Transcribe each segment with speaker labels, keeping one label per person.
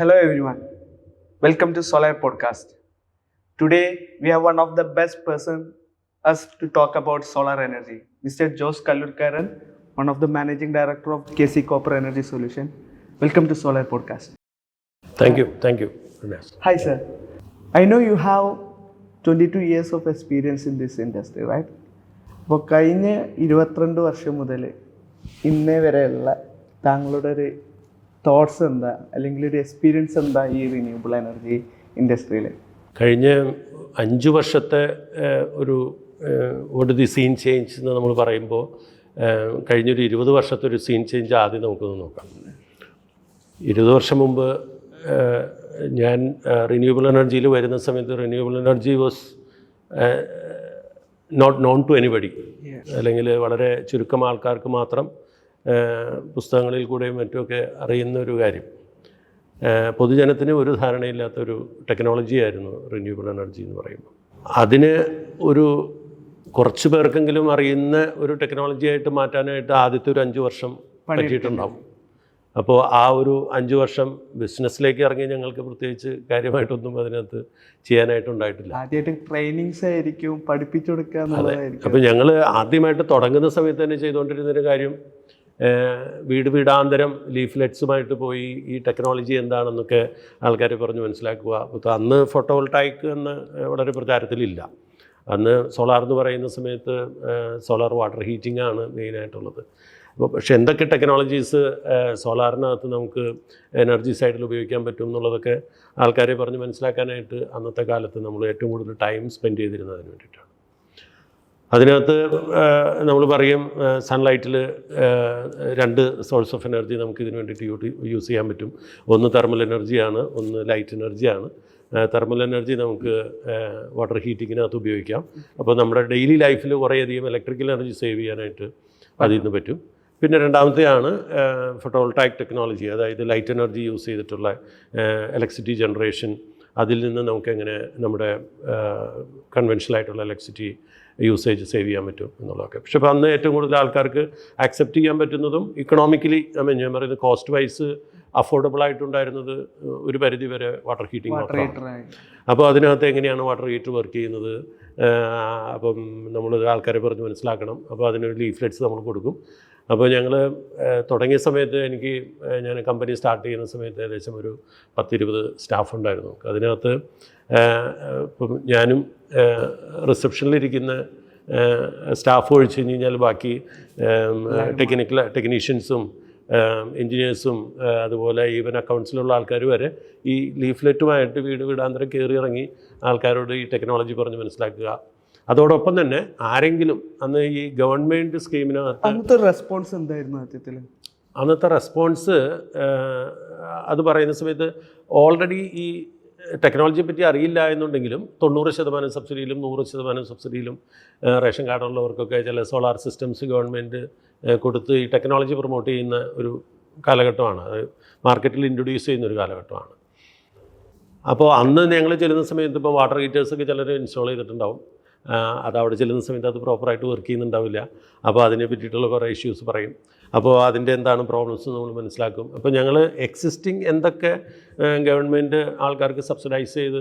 Speaker 1: Hello everyone, welcome to Solar Podcast. Today we have one of the best person us to talk about solar energy, Mr. Jose Kallurkaran, one of the managing director of KC Copper Energy Solution. Welcome to Solar Podcast.
Speaker 2: Thank you.
Speaker 1: Hi sir, I know you have 22 years of experience in this industry, right? അപ്പോൾ കഴിഞ്ഞ 22 വർഷം മുതൽ ഇന്നേ വരെയുള്ള താങ്കളുടെ ഒരു thoughts എന്താ, അല്ലെങ്കിൽ ഒരു എക്സ്പീരിയൻസ് എന്താ ഈ റിന്യൂവബിൾ എനർജി ഇൻഡസ്ട്രിയിൽ?
Speaker 2: കഴിഞ്ഞ 5 വർഷത്തെ ഒരു സീൻ ചേഞ്ച് എന്ന് നമ്മൾ പറയുമ്പോൾ കഴിഞ്ഞൊരു 20 വർഷത്തെ ഒരു സീൻ ചേഞ്ച് ആദ്യം നമുക്കൊന്ന് നോക്കാം. 20 വർഷം മുമ്പ് ഞാൻ റിന്യൂവബിൾ എനർജിയിൽ വരുന്ന സമയത്ത് renewable energy was not known to anybody, അല്ലെങ്കിൽ വളരെ ചുരുക്കം ആൾക്കാർക്ക് മാത്രം പുസ്തകങ്ങളിൽ കൂടെയും മറ്റുമൊക്കെ അറിയുന്ന ഒരു കാര്യം. പൊതുജനത്തിന് ഒരു ധാരണയില്ലാത്തൊരു ടെക്നോളജിയായിരുന്നു റിന്യൂവബിൾ എനർജി എന്ന് പറയുമ്പോൾ. അതിന് കുറച്ച് പേർക്കെങ്കിലും അറിയുന്ന ഒരു ടെക്നോളജിയായിട്ട് മാറ്റാനായിട്ട് ആദ്യത്തെ ഒരു 5 വർഷം പറ്റിയിട്ടുണ്ടാവും. അപ്പോൾ ആ ഒരു 5 വർഷം ബിസിനസ്സിലേക്ക് ഇറങ്ങി ഞങ്ങൾക്ക് പ്രത്യേകിച്ച് കാര്യമായിട്ടൊന്നും അതിനകത്ത് ചെയ്യാനായിട്ടുണ്ടായിട്ടില്ല.
Speaker 1: ആദ്യമായിട്ട് ട്രെയിനിങ്സ് ആയിരിക്കും, പഠിപ്പിച്ചു കൊടുക്കുക എന്നുള്ളതായിരിക്കും.
Speaker 2: അപ്പോൾ ഞങ്ങൾ ആദ്യമായിട്ട് തുടങ്ങുന്ന സമയത്ത് തന്നെ ചെയ്തുകൊണ്ടിരുന്നൊരു കാര്യം, വീടാന്തരം ലീഫ്ലെറ്റ്സുമായിട്ട് പോയി ഈ ടെക്നോളജി എന്താണെന്നൊക്കെ ആൾക്കാരെ പറഞ്ഞ് മനസ്സിലാക്കുക. അപ്പോൾ അന്ന് ഫോട്ടോവോൾട്ടായിക് എന്ന് വളരെ പ്രചാരത്തിലില്ല. അന്ന് സോളാർ എന്ന് പറയുന്ന സമയത്ത് സോളാർ വാട്ടർ ഹീറ്റിംഗ് ആണ് മെയിനായിട്ടുള്ളത്. അപ്പോൾ പക്ഷേ എന്തൊക്കെ ടെക്നോളജീസ് സോളാറിനകത്ത് നമുക്ക് എനർജി സൈഡിൽ ഉപയോഗിക്കാൻ പറ്റും എന്നുള്ളതൊക്കെ ആൾക്കാരെ പറഞ്ഞ് മനസ്സിലാക്കാനായിട്ട് അന്നത്തെ കാലത്ത് നമ്മൾ ഏറ്റവും കൂടുതൽ ടൈം സ്പെൻഡ് ചെയ്തിരുന്നതിന് വേണ്ടിയിട്ടാണ്. അതിനകത്ത് നമ്മൾ പറയും സൺലൈറ്റിൽ 2 സോഴ്സ് ഓഫ് എനർജി നമുക്ക് ഇതിന് വേണ്ടിയിട്ട് യൂസ് ചെയ്യാൻ പറ്റും. ഒന്ന് തെർമൽ എനർജിയാണ്, ഒന്ന് ലൈറ്റ് എനർജിയാണ്. തെർമൽ എനർജി നമുക്ക് വാട്ടർ ഹീറ്റിങ്ങിനകത്ത് ഉപയോഗിക്കാം. അപ്പോൾ നമ്മുടെ ഡെയിലി ലൈഫിൽ കുറേയധികം ഇലക്ട്രിക്കൽ എനർജി സേവ് ചെയ്യാനായിട്ട് അതിൽ നിന്ന് പറ്റും. പിന്നെ രണ്ടാമത്തെയാണ് ഫോട്ടോവോൾട്ടായിക് ടെക്നോളജി, അതായത് ലൈറ്റ് എനർജി യൂസ് ചെയ്തിട്ടുള്ള ഇലക്ട്രിസിറ്റി ജനറേഷൻ. അതിൽ നിന്ന് നമുക്കെങ്ങനെ നമ്മുടെ കൺവെൻഷനലായിട്ടുള്ള ഇലക്ട്രിസിറ്റി യൂസേജ് സേവ് ചെയ്യാൻ പറ്റും എന്നുള്ളതൊക്കെ. പക്ഷേ ഇപ്പോൾ അന്ന് ഏറ്റവും കൂടുതൽ ആൾക്കാർക്ക് ആക്സെപ്റ്റ് ചെയ്യാൻ പറ്റുന്നതും ഇക്കണോമിക്കലി ഞാൻ പറയുന്നത് കോസ്റ്റ് വൈസ് അഫോർഡബിൾ ആയിട്ടുണ്ടായിരുന്നത് ഒരു പരിധി വരെ വാട്ടർ ഹീറ്റിംഗ് മാത്രമാണ്. അപ്പോൾ അതിനകത്ത് എങ്ങനെയാണ് വാട്ടർ ഹീറ്റർ വർക്ക് ചെയ്യുന്നത്, അപ്പം നമ്മൾ ആൾക്കാരെ പറഞ്ഞ് മനസ്സിലാക്കണം. അപ്പോൾ അതിനൊരു ലീഫ്ലെറ്റ്സ് നമ്മൾ കൊടുക്കും. അപ്പോൾ ഞങ്ങൾ തുടങ്ങിയ സമയത്ത് ഞാൻ കമ്പനി സ്റ്റാർട്ട് ചെയ്യുന്ന സമയത്ത് ഏകദേശം ഒരു 10-20 സ്റ്റാഫ് ഉണ്ടായിരുന്നു. അതിനകത്ത് ഇപ്പം ഞാനും റിസപ്ഷനിലിരിക്കുന്ന സ്റ്റാഫ് ഒഴിച്ച് കഴിഞ്ഞാൽ ബാക്കി ടെക്നീഷ്യൻസും എൻജിനീയേഴ്സും അതുപോലെ ഈവൻ അക്കൗണ്ട്സിലുള്ള ആൾക്കാർ വരെ ഈ ലീഫ്ലെറ്റുമായിട്ട് വീടാന്തരം കയറി ഇറങ്ങി ആൾക്കാരോട് ഈ ടെക്നോളജി പറഞ്ഞ് മനസ്സിലാക്കുക. അതോടൊപ്പം തന്നെ ആരെങ്കിലും അന്ന് ഈ ഗവൺമെൻറ് സ്കീമിനകത്ത്
Speaker 1: അന്നത്തെ റെസ്പോൺസ് എന്തായിരുന്നു?
Speaker 2: അന്നത്തെ റെസ്പോൺസ് അത് പറയുന്ന സമയത്ത് ഓൾറെഡി ഈ ടെക്നോളജിയെ പറ്റി അറിയില്ല എന്നുണ്ടെങ്കിലും 90% സബ്സിഡിയിലും 100% സബ്സിഡിയിലും റേഷൻ കാർഡുള്ളവർക്കൊക്കെ ചില സോളാർ സിസ്റ്റംസ് ഗവൺമെൻറ് കൊടുത്ത് ഈ ടെക്നോളജി പ്രൊമോട്ട് ചെയ്യുന്ന ഒരു കാലഘട്ടമാണ്. അത് മാർക്കറ്റിൽ ഇൻട്രൊഡ്യൂസ് ചെയ്യുന്നൊരു കാലഘട്ടമാണ്. അപ്പോൾ അന്ന് ഞങ്ങൾ ചെല്ലുന്ന സമയത്ത് ഇപ്പോൾ വാട്ടർ ഹീറ്റേഴ്സൊക്കെ ചിലർ ഇൻസ്റ്റാൾ ചെയ്തിട്ടുണ്ടാവും. അത് അവിടെ ചെല്ലുന്ന സമയത്ത് അത് പ്രോപ്പറായിട്ട് വർക്ക് ചെയ്യുന്നുണ്ടാവില്ല. അപ്പോൾ അതിനെ പറ്റിയിട്ടുള്ള കുറേ ഇഷ്യൂസ് പറയും. അപ്പോൾ അതിൻ്റെ എന്താണ് പ്രോബ്ലംസ് നമ്മൾ മനസ്സിലാക്കും. അപ്പോൾ ഞങ്ങൾ എക്സിസ്റ്റിംഗ് എന്തൊക്കെ ഗവൺമെൻറ് ആൾക്കാർക്ക് സബ്സിഡൈസ് ചെയ്ത്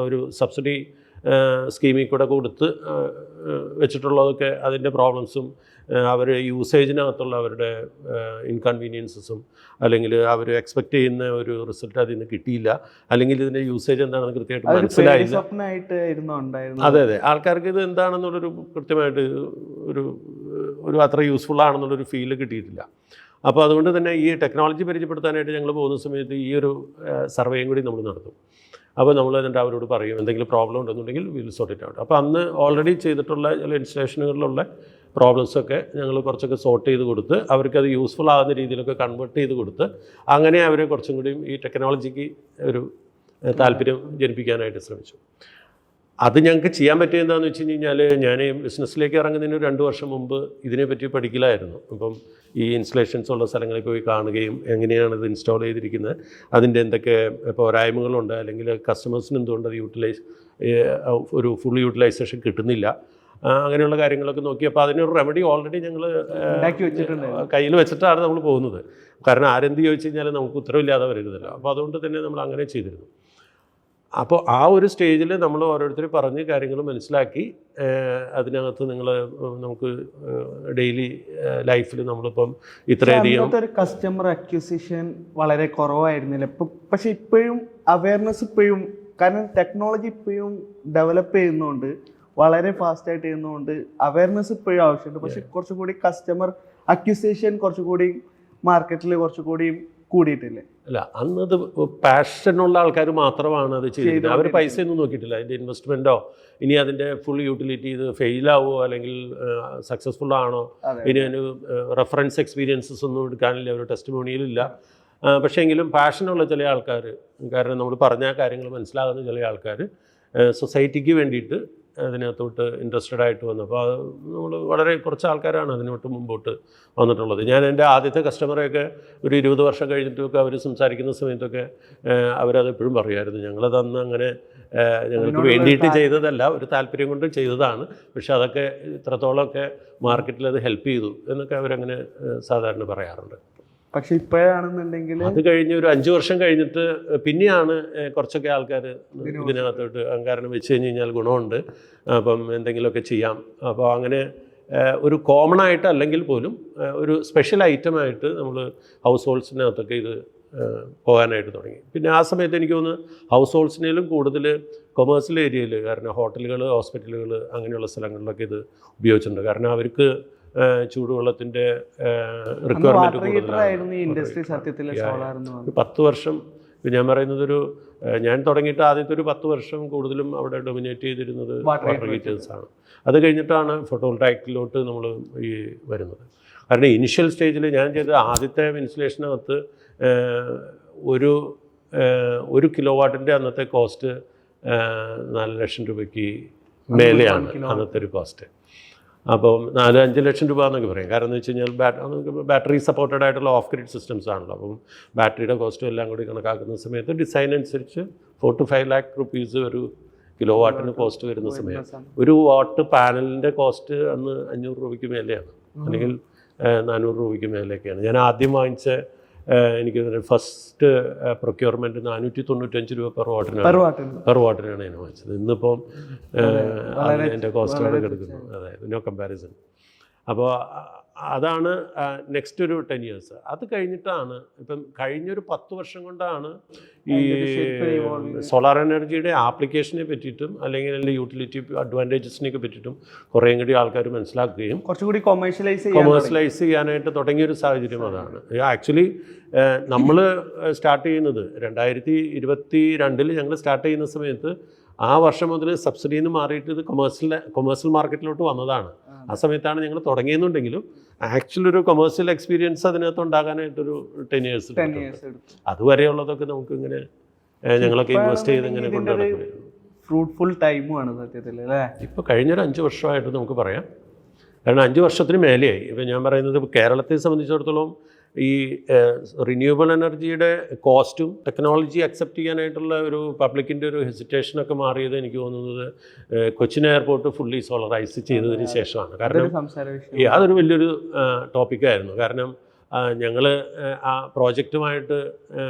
Speaker 2: ഒരു സബ്സിഡി സ്കീമിൽ കൂടെ കൊടുത്ത് വെച്ചിട്ടുള്ളതൊക്കെ അതിൻ്റെ പ്രോബ്ലംസും അവർ യൂസേജിനകത്തുള്ള അവരുടെ ഇൻകൺവീനിയൻസസും, അല്ലെങ്കിൽ അവർ എക്സ്പെക്റ്റ് ചെയ്യുന്ന ഒരു റിസൾട്ട് അതിൽ നിന്ന് കിട്ടിയില്ല, അല്ലെങ്കിൽ ഇതിൻ്റെ യൂസേജ് എന്താണെന്ന് കൃത്യമായിട്ട് മനസ്സിലായില്ല. അതെ, ആൾക്കാർക്ക് ഇത് എന്താണെന്നുള്ളൊരു കൃത്യമായിട്ട് ഒരു അത്ര യൂസ്ഫുൾ ആണെന്നുള്ളൊരു ഫീല് കിട്ടിയിട്ടില്ല. അപ്പോൾ അതുകൊണ്ട് തന്നെ ഈ ടെക്നോളജി പരിചയപ്പെടുത്താനായിട്ട് ഞങ്ങൾ പോകുന്ന സമയത്ത് ഈ ഒരു സർവേയും കൂടി നമ്മൾ നടത്തും. അപ്പോൾ നമ്മൾ എന്നിട്ട് അവരോട് പറയും എന്തെങ്കിലും പ്രോബ്ലം ഉണ്ടെന്നുണ്ടെങ്കിൽ വിൽ സോർട്ട് ഇറ്റ് ഔട്ട്. അപ്പോൾ അന്ന് ഓൾറെഡി ചെയ്തിട്ടുള്ള ചില ഇൻസ്റ്റലേഷനുകളിലുള്ള പ്രോബ്ലംസൊക്കെ ഞങ്ങൾ കുറച്ചൊക്കെ സോർട്ട് ചെയ്ത് കൊടുത്ത് അവർക്കത് യൂസ്ഫുൾ ആകുന്ന രീതിയിലൊക്കെ കൺവേർട്ട് ചെയ്ത് കൊടുത്ത് അങ്ങനെ അവരെ കുറച്ചും കൂടിയും ഈ ടെക്നോളജിക്ക് ഒരു താല്പര്യം ജനിപ്പിക്കാനായിട്ട് ശ്രമിച്ചു. അത് ഞങ്ങൾക്ക് ചെയ്യാൻ പറ്റിയത് എന്താണെന്ന് വെച്ച് കഴിഞ്ഞാൽ, ഞാൻ ബിസിനസ്സിലേക്ക് ഇറങ്ങുന്നതിന് 2 വർഷം മുമ്പ് ഇതിനെപ്പറ്റി പഠിക്കലായിരുന്നു. അപ്പം ഈ ഇൻസ്റ്റലേഷൻസ് ഉള്ള സ്ഥലങ്ങളിൽ പോയി കാണുകയും എങ്ങനെയാണ് ഇത് ഇൻസ്റ്റാൾ ചെയ്തിരിക്കുന്നത്, അതിൻ്റെ എന്തൊക്കെ പോരായ്മകളുണ്ട്, അല്ലെങ്കിൽ കസ്റ്റമേഴ്സിന് എന്തുകൊണ്ട് അത് ഒരു ഫുൾ യൂട്ടിലൈസേഷൻ കിട്ടുന്നില്ല, അങ്ങനെയുള്ള കാര്യങ്ങളൊക്കെ നോക്കി. അപ്പോൾ അതിനൊരു റെമഡി ഓൾറെഡി ഞങ്ങൾ
Speaker 1: ഉണ്ടാക്കി വെച്ചിട്ടുണ്ട്.
Speaker 2: കയ്യിൽ വെച്ചിട്ടാണ് നമ്മൾ പോകുന്നത്. കാരണം ആരെന്ത് ചോദിച്ചു കഴിഞ്ഞാൽ നമുക്ക് ഉത്തരവില്ലാതെ വരരുതല്ലോ. അപ്പോൾ അതുകൊണ്ട് തന്നെ നമ്മൾ അങ്ങനെ ചെയ്തിരുന്നു. അപ്പോൾ ആ ഒരു സ്റ്റേജിൽ നമ്മൾ ഓരോരുത്തർ പറഞ്ഞ് കാര്യങ്ങൾ മനസ്സിലാക്കി അതിനകത്ത് നമുക്ക് ഡെയിലി ലൈഫിൽ നമ്മളിപ്പം ഇത്രയധികം
Speaker 1: ഒരു കസ്റ്റമർ അക്വിസിഷൻ വളരെ കുറവായിരുന്നില്ല. പക്ഷെ ഇപ്പോഴും അവയർനെസ് ഇപ്പോഴും, കാരണം ടെക്നോളജി ഇപ്പോഴും ഡെവലപ്പ് ചെയ്യുന്നതുകൊണ്ട്, വളരെ ഫാസ്റ്റായിട്ട് ചെയ്യുന്നതുകൊണ്ട് അവയർനെസ് ഇപ്പോഴും ആവശ്യമുണ്ട്. പക്ഷെ കുറച്ചുകൂടി കസ്റ്റമർ അക്വിസിഷൻ കുറച്ചുകൂടി മാർക്കറ്റിൽ കുറച്ചുകൂടി കൂടിയിട്ടില്ലേ?
Speaker 2: അല്ല, അന്നത് പാഷനുള്ള ആൾക്കാർ മാത്രമാണ് അത് ചെയ്തിരുന്നത്. അവർ പൈസയൊന്നും നോക്കിയിട്ടില്ല, അതിൻ്റെ ഇൻവെസ്റ്റ്മെൻറ്റോ ഇനി അതിൻ്റെ ഫുൾ യൂട്ടിലിറ്റി ഇത് ഫെയിലാവോ അല്ലെങ്കിൽ സക്സസ്ഫുൾ ആണോ, ഇനി അതിന് റെഫറൻസ് എക്സ്പീരിയൻസസ് ഒന്നും എടുക്കാനില്ല, ഒരു ടെസ്റ്റിമോണിയലില്ല. പക്ഷേ എങ്കിലും പാഷനുള്ള ചില ആൾക്കാർ, കാരണം നമ്മൾ പറഞ്ഞ കാര്യങ്ങൾ മനസ്സിലാകുന്ന ചില ആൾക്കാർ സൊസൈറ്റിക്ക് വേണ്ടിയിട്ട് അതിനകത്തോട്ട് ഇൻട്രസ്റ്റഡ് ആയിട്ട് വന്നു. അപ്പോൾ അത് നമ്മൾ വളരെ കുറച്ച് ആൾക്കാരാണ് അതിനോട്ട് മുമ്പോട്ട് വന്നിട്ടുള്ളത്. ഞാൻ എൻ്റെ ആദ്യത്തെ കസ്റ്റമറെയൊക്കെ ഒരു 20 വർഷം കഴിഞ്ഞിട്ടൊക്കെ അവർ സംസാരിക്കുന്ന സമയത്തൊക്കെ അവരത് എപ്പോഴും പറയുമായിരുന്നു, ഞങ്ങളതന്ന് അങ്ങനെ ഞങ്ങൾക്ക് വേണ്ടിയിട്ട് ചെയ്തതല്ല, ഒരു താല്പര്യം കൊണ്ട് ചെയ്തതാണ്, പക്ഷെ അതൊക്കെ ഇത്രത്തോളമൊക്കെ മാർക്കറ്റിൽ അത് ഹെൽപ്പ് ചെയ്തു എന്നൊക്കെ അവരങ്ങനെ സാധാരണ പറയാറുണ്ട്.
Speaker 1: പക്ഷെ ഇപ്പോഴാണെന്നുണ്ടെങ്കിൽ
Speaker 2: അത് കഴിഞ്ഞ് ഒരു 5 വർഷം കഴിഞ്ഞിട്ട് പിന്നെയാണ് കുറച്ചൊക്കെ ആൾക്കാർ ഇതിനകത്തോട്ട്, കാരണം വെച്ച് കഴിഞ്ഞ് കഴിഞ്ഞാൽ ഗുണമുണ്ട്, അപ്പം എന്തെങ്കിലുമൊക്കെ ചെയ്യാം. അപ്പോൾ അങ്ങനെ ഒരു കോമൺ ആയിട്ട് അല്ലെങ്കിൽ പോലും ഒരു സ്പെഷ്യൽ ഐറ്റമായിട്ട് നമ്മൾ ഹൗസ് ഹോൾഡ്സിനകത്തൊക്കെ ഇത് പോകാനായിട്ട് തുടങ്ങി. പിന്നെ ആ സമയത്ത് എനിക്ക് തോന്നുന്നു ഹൗസ് ഹോൾഡ്സിനേലും കൂടുതൽ കൊമേഴ്സ്യൽ ഏരിയയിൽ, കാരണം ഹോട്ടലുകൾ, ഹോസ്പിറ്റലുകൾ അങ്ങനെയുള്ള സ്ഥലങ്ങളിലൊക്കെ ഇത് ഉപയോഗിച്ചിട്ടുണ്ട്. കാരണം അവർക്ക് ചൂടുവെള്ളത്തിൻ്റെ റിക്വയർമെൻറ്റ് കൂടുതലായിരുന്നു. 10 വർഷം ഞാൻ പറയുന്നത് ഞാൻ തുടങ്ങിയിട്ട് ആദ്യത്തെ ഒരു 10 വർഷം കൂടുതലും അവിടെ ഡൊമിനേറ്റ് ചെയ്തിരുന്നത് വാട്ടർ ഹീറ്റേഴ്സാണ്. അത് കഴിഞ്ഞിട്ടാണ് ഫോട്ടോവോൾട്ടായിക്കിലോട്ട് നമ്മൾ ഈ വരുന്നത്. കാരണം ഇനിഷ്യൽ സ്റ്റേജിൽ ഞാൻ ചെയ്ത ആദ്യത്തെ ഇൻസ്റ്റലേഷനകത്ത് ഒരു കിലോ വാട്ടിൻ്റെ അന്നത്തെ കോസ്റ്റ് 4 ലക്ഷം രൂപയ്ക്ക് മേലെയാണ് അന്നത്തെ ഒരു കോസ്റ്റ്. അപ്പം 4-5 ലക്ഷം രൂപ എന്നൊക്കെ പറയും. കാരണം എന്ന് വെച്ച് കഴിഞ്ഞാൽ ബാറ്ററി സപ്പോർട്ടഡ് ആയിട്ടുള്ള ഓഫ് ഗ്രിഡ് സിസ്റ്റംസ് ആണല്ലോ. അപ്പം ബാറ്ററിയുടെ കോസ്റ്റും എല്ലാം കൂടി കണക്കാക്കുന്ന സമയത്ത് ഡിസൈൻ അനുസരിച്ച് 4 to 5 lakh rupees ഒരു കിലോ വാട്ടിന് കോസ്റ്റ് വരുന്ന സമയത്ത് ഒരു വാട്ട് പാനലിൻ്റെ കോസ്റ്റ് അന്ന് 500 രൂപയ്ക്ക് മേലെയാണ്, അല്ലെങ്കിൽ 400 രൂപയ്ക്ക് മേലെയൊക്കെയാണ്. ഞാൻ ആദ്യം വാങ്ങിച്ച എനിക്ക് ഫസ്റ്റ് പ്രൊക്യൂർമെൻറ്റ് 495 രൂപ പെർ വാട്ടിനാണ് ഞാൻ വാങ്ങിച്ചത്. ഇന്നിപ്പം എൻ്റെ കോസ്റ്റോടെ കിടക്കുന്നു, അതായത് നോ കമ്പാരിസൺ. അപ്പോൾ അതാണ് നെക്സ്റ്റ് ഒരു 10 years. അത് കഴിഞ്ഞിട്ടാണ് ഇപ്പം കഴിഞ്ഞൊരു 10 വർഷം കൊണ്ടാണ് ഈ സോളാർ എനർജിയുടെ ആപ്ലിക്കേഷനെ പറ്റിയിട്ടും അല്ലെങ്കിൽ അതിൻ്റെ യൂട്ടിലിറ്റി അഡ്വാൻറ്റേജസിനെയൊക്കെ പറ്റിയിട്ടും കുറേയും കൂടി ആൾക്കാർ മനസ്സിലാക്കുകയും
Speaker 1: കുറച്ചുകൂടി
Speaker 2: കൊമേഴ്സ്യലൈസ് ചെയ്യാനായിട്ട് തുടങ്ങിയൊരു സാഹചര്യം അതാണ്. ആക്ച്വലി നമ്മൾ സ്റ്റാർട്ട് ചെയ്യുന്നത് 2022 ഞങ്ങൾ സ്റ്റാർട്ട് ചെയ്യുന്ന സമയത്ത് ആ വർഷം മുതൽ സബ്സിഡിയിൽ നിന്ന് മാറിയിട്ട് ഇത് കൊമേഴ്സ്യൽ മാർക്കറ്റിലോട്ട് വന്നതാണ്. ആ സമയത്താണ് ഞങ്ങൾ തുടങ്ങിയെന്നുണ്ടെങ്കിലും ആക്ച്വലി ഒരു കൊമേഴ്സ്യൽ എക്സ്പീരിയൻസ് അതിനകത്ത് ഉണ്ടാകാനായിട്ടൊരു 10 years. അതുവരെയുള്ളതൊക്കെ നമുക്ക് ഇങ്ങനെ ഞങ്ങളൊക്കെ ഇൻവെസ്റ്റ് ചെയ്ത് ഇങ്ങനെ കൊണ്ടു നടക്കുമായിരുന്നു.
Speaker 1: ഫ്രൂട്ട്ഫുൾ ടൈമുമാണ് സത്യത്തിൽ അല്ലേ?
Speaker 2: ഇപ്പോൾ കഴിഞ്ഞൊരു 5 വർഷമായിട്ട് നമുക്ക് പറയാം. കാരണം 5 വർഷത്തിന് മേലെയായി. ഇപ്പോൾ ഞാൻ പറയുന്നത് കേരളത്തെ സംബന്ധിച്ചിടത്തോളം ഈ റിന്യൂവബിൾ എനർജിയുടെ കോസ്റ്റും ടെക്നോളജി അക്സെപ്റ്റ് ചെയ്യാനായിട്ടുള്ള ഒരു പബ്ലിക്കിൻ്റെ ഒരു ഹെസിറ്റേഷനൊക്കെ മാറിയത് എനിക്ക് തോന്നുന്നത് കൊച്ചിൻ എയർപോർട്ട് ഫുള്ളി സോളറൈസ് ചെയ്തതിന് ശേഷമാണ്. കാരണം അതൊരു വലിയൊരു ടോപ്പിക്കായിരുന്നു. കാരണം ഞങ്ങൾ ആ പ്രോജക്റ്റുമായിട്ട്